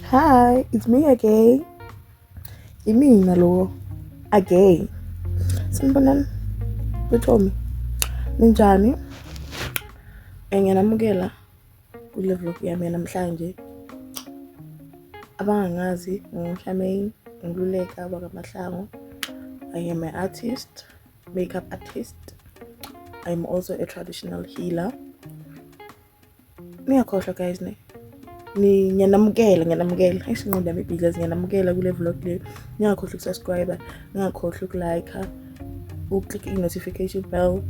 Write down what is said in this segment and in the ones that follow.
Hi, it's me again. Imina lo again. Sanibonani, Buthomi. Ninjani? Ngiyanamukela kule vlog yami yanamhlanje. Abangangazi, nginguSharmaine, ngiluleka bakaMahlangu. I am an artist, makeup artist. I am also a traditional healer. Niyakhohlwa guys ne. Ngiyanamukela isinqondo yami ibhilazi ngiyanamukela kule vlog le. Ningakhohlwa ukusubscribe, ningakhohlwa ukulike, uklik i-notification bell,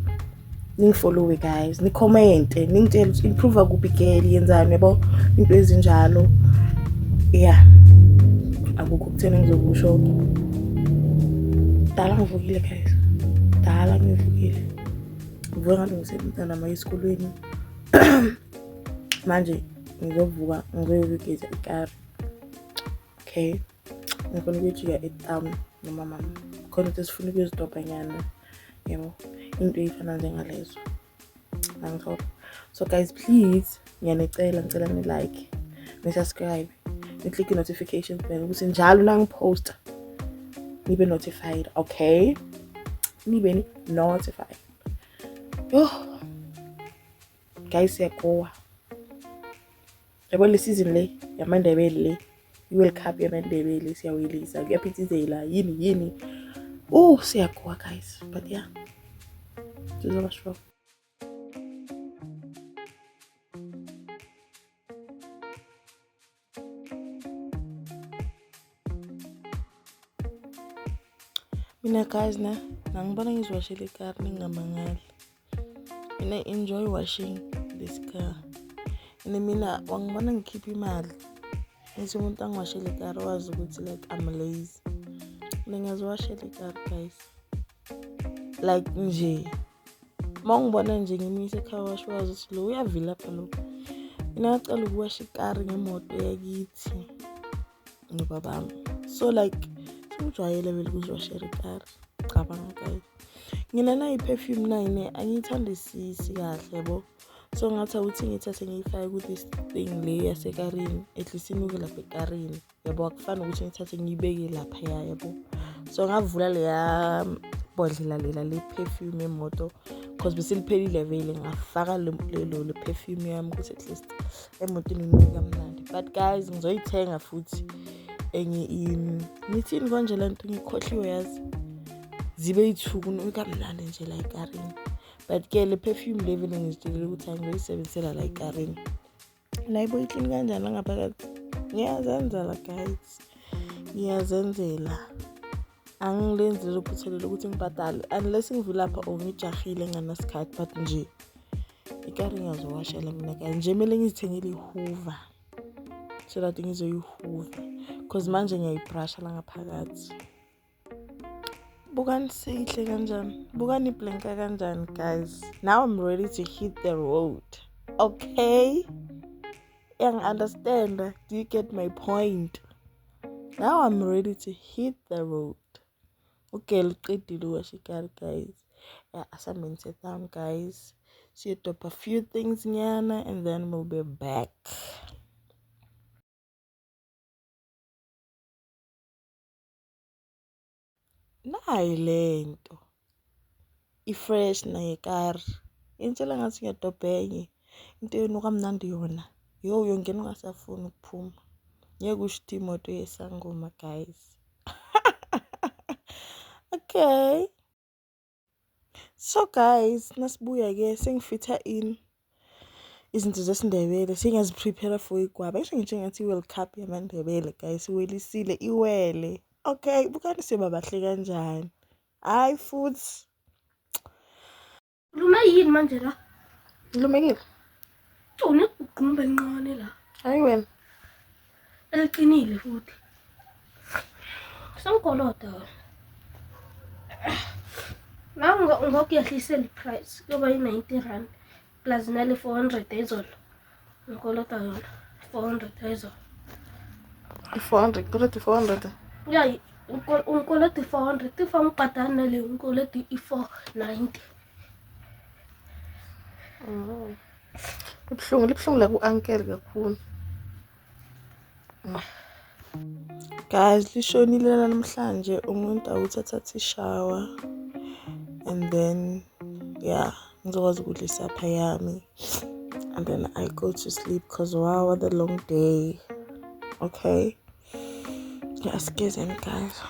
ningifollowe guys, nikhomente, ningitshele ukuthi improve kuphi girl, yenzani yabo into ezinjalo. Yeah, akukho ukuthena ngizokusho. Dala ngivukile guys, dala ngivukile. Ngivuka ngathi ngisemntana nami esikolweni. Manje ngizovuka ngizoyogeza ikari. Okay, ngifuna ukujika etown nomama khona ukuthi sifuna ukuzidobha nyana, yabo into eyifana njengalezo. Angithola. So guys, please ngicela ni like, ni subscribe, ni click i-notification bell ukuthi njalo nangiposta nibe notified, okay? Nibe notified. Yo guys, siyagowa. Yabo le season le yamaNdebele le, i-World Cup yamaNdebele siyawelisa, kuyaphithizela yini. Oh, siyagowa guys, but yeah, sizoba strong. Mina guys nangibona ngiziwashela ikari ningamangali. Mina enjoy washing this car. Mina wangibona ngikhipha imali. Ngithi umuntu angiwashela ikari wazi ukuthi like I'm lazy. Mina ngiyaziwashela ikari guys. Like nje. Mawungibona nje ngimise car wash wazi ukuthi lo uyavila lapha lo. Mina ngicela ukuwasha ikari ngemoto yakithi. Ngibabami. So like ngijwayele vele ukuziwashela ikari. Cabanga guys. Ngina i-perfume nine angiyithandisisi kahle yabo. So ngathi ukuthi ngithathe ngiyifake ku this thing le yasekarini, at least inuke lapha ekarini. Yabo akufani ukuthi ngithathe ngiyibeke lapha yabo. So ngavula leya bodlela lela le perfume emoto because besiliphelile vele ngafaka le perfume yami ukuthi at least emotweni inuke kamnandi. But guys ngizoyithenga futhi enye ngithini konje lento ngikhohliwe yazi. Zibe yithuku nuka kamnandi nje la ekarini. But ke le perfume level ngizitshela ukuthi angizoyisebenzisela la ekarini. Nayibo iklini kanjani ngaphakathi? Ngiyazenzela guys. Ngiyazenzela. Angilenzele ukuphuthelela ukuthi ngibhadale unless ngivula lapha or ngijahile nganasikhathi but nje ikari ngiyazowashela mina kanje mele ngizithengele iHoover so that ngizoyiHoover because manje ngiyayibrusha la ngaphakathi. Bukani sihle kanjani? Bukani blanka kanjani guys? Now I'm ready to hit the road. Okay? You understand? Do you get my point? Now I'm ready to hit the road. Okay, liqedile uwasha ikari guys. Yeah, assignment set down guys. See you top a few things nyana and then we'll be back. Nayi lento. I-fresh na ikari. Intshela ngathi ngiyadobhenye. Into yenuka mnandi yona. Yo yongena ungasafuni ukuphuma. Ngeke usho imoto yesangoma guys. Okay. So guys, nasibuya ke sengifitha izinto zesiNdebele singaziprepare for igwaba. Ngisho ngathi i-World Cup yamaNdebele guys iwelisile iwele. Okay, bukani sebabahle kanjani? Hayi futhi. Luma yini manje la? Lumekile. Unegqumba encane la. Hayi wena. Eliqinile futhi. Sangikoloda. Ngokuyehlisela iprice kuba yi-90 rand plus nale 400 ezolo. Ngikoloda yona 400 ezolo. 400, koloti 400. Ya, ungikoloda 400 ifa ngibhadala nale ngikoloda i-490. Libuhlungu la ku-uncle kakhulu. Guys, lishonile namhlanje umuntu awuthatha ishower and then ngizokwazi ukudlisa apha yami and then I go to sleep because wow, what a long day. Okay, excuse me guys.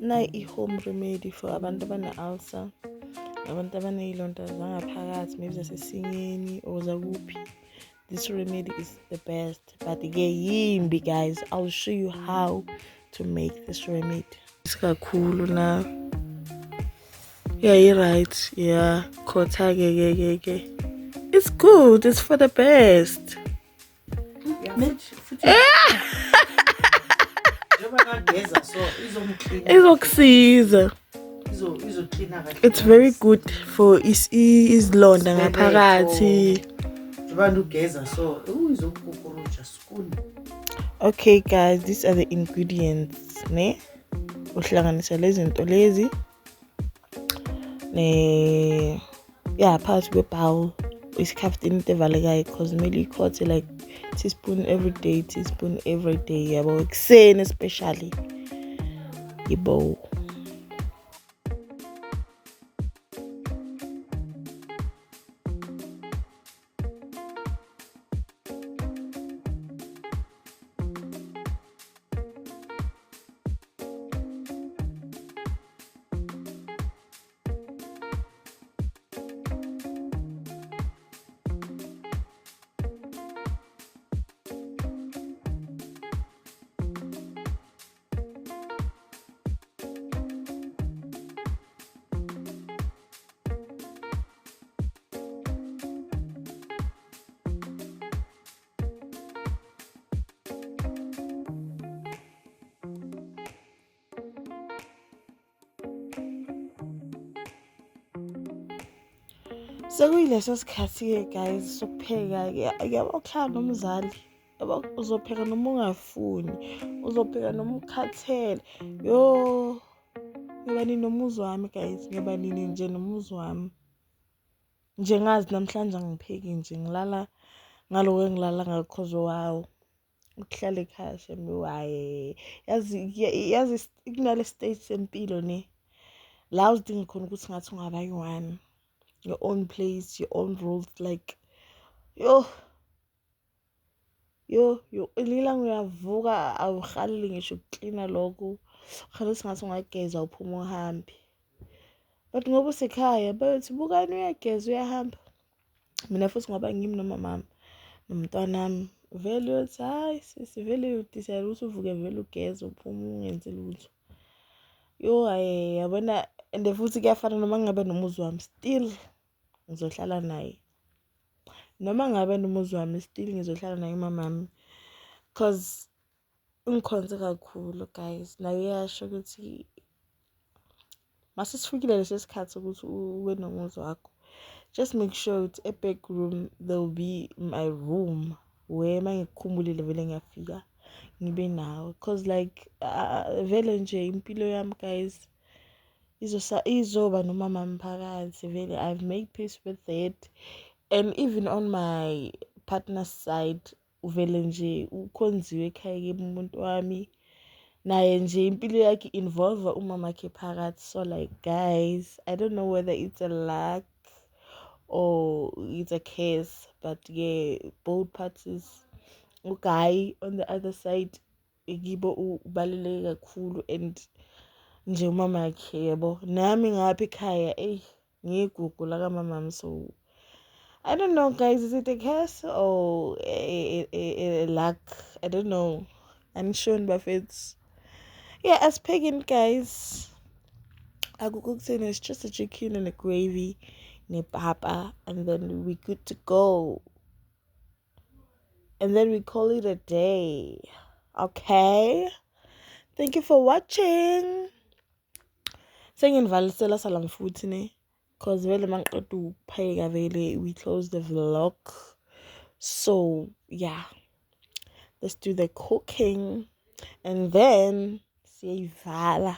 Na i-home remedy for abantu abane-ulcer, abantu abaney'londa zangaphakathi, maybe zasesinyeni or zakuphi. This remedy is the best, but yimbi guys. I'll show you how to make this remedy. Iskakhulu na. Yeah, you're right. Yeah, kotha ke. It's good. It's for the best. Izokusiza. It's very good for izilonda ngaphakathi. Okay guys, these are the ingredients, ne? Uhlanganisa lezi zinto lezi. Phakathi kwe-bowl isikhaftini into evalekayo because kumele ikhothe like teaspoon every day yabo, ekuseni especially yibo. Sekuyileso sikhathi-ke guys sokupheka-ke, yabo kuhlala nomzali, yabo uzopheka noma ungafuni, uzopheka noma ukhathele. Ngoba nini nomuzi wami guys, ngoba nini nje nomuzi wami. Nje ngazi namhlanje angipheki nje, ngilala ngaloko engilala ngakho wow. Ukuhlala ekhaya shame yazi kunale stage sempilo ne. La uzidinga khona ukuthi ngathi ungaba yi-one. Your own place, your own rules, like ilila uyavuka awuhalali ngisho ukuklina lokho, ukhale singathi ungageza uphuma uhambe. But ngoba usekhaya bayothi bukani uyageza uyahamba. Mina futhi ngoba ngimi nomama nomntwanami vele uyothi hayi sisi vele udisela ukuthi uvuke vele ugeza uphuma ungenzi lutho. Yabona, and futhi kuyafana noma ngabe nomuzi wami still ngizohlala naye. Noma ngabe nomuzi wami still ngizohlala naye umamami because ungikhonze kakhulu guys. Naye uyasho ukuthi mase sifikile leso sikhathi ukuthi ube nomuzi wakho, just make sure it's a back room, there will be my room where mangikukhumbulile vele ngiyafika ngibe nawe, because like vele nje impilo yami guys izoba nomama mphakathi vele. I've made peace with it, and even on my partner's side uvele nje ukhonziwe ekhaya ke umuntu wami naye nje impilo yakhe involve umamakhe phakathi. So like guys, I don't know whether it's a luck or it's a curse, but yeah, both parties, guy on the other side ikibo ubaluleke kakhulu, and nje umama yakhe yabo, nami ngapha ekhaya ngigugu lakamamami. So I don't know guys, is it a curse or a luck? I don't know. I'm sure but it's yeah, as pagan guys, akukukutheni, it's just a chicken and a gravy nepapa, and then we good to go, and then we call it a day. Okay, thank you for watching. Sengivalisela salam futhi ne, cause vele mangiqeda ukupheka vele we close the vlog. So yeah, let's do the cooking and then siyayivala.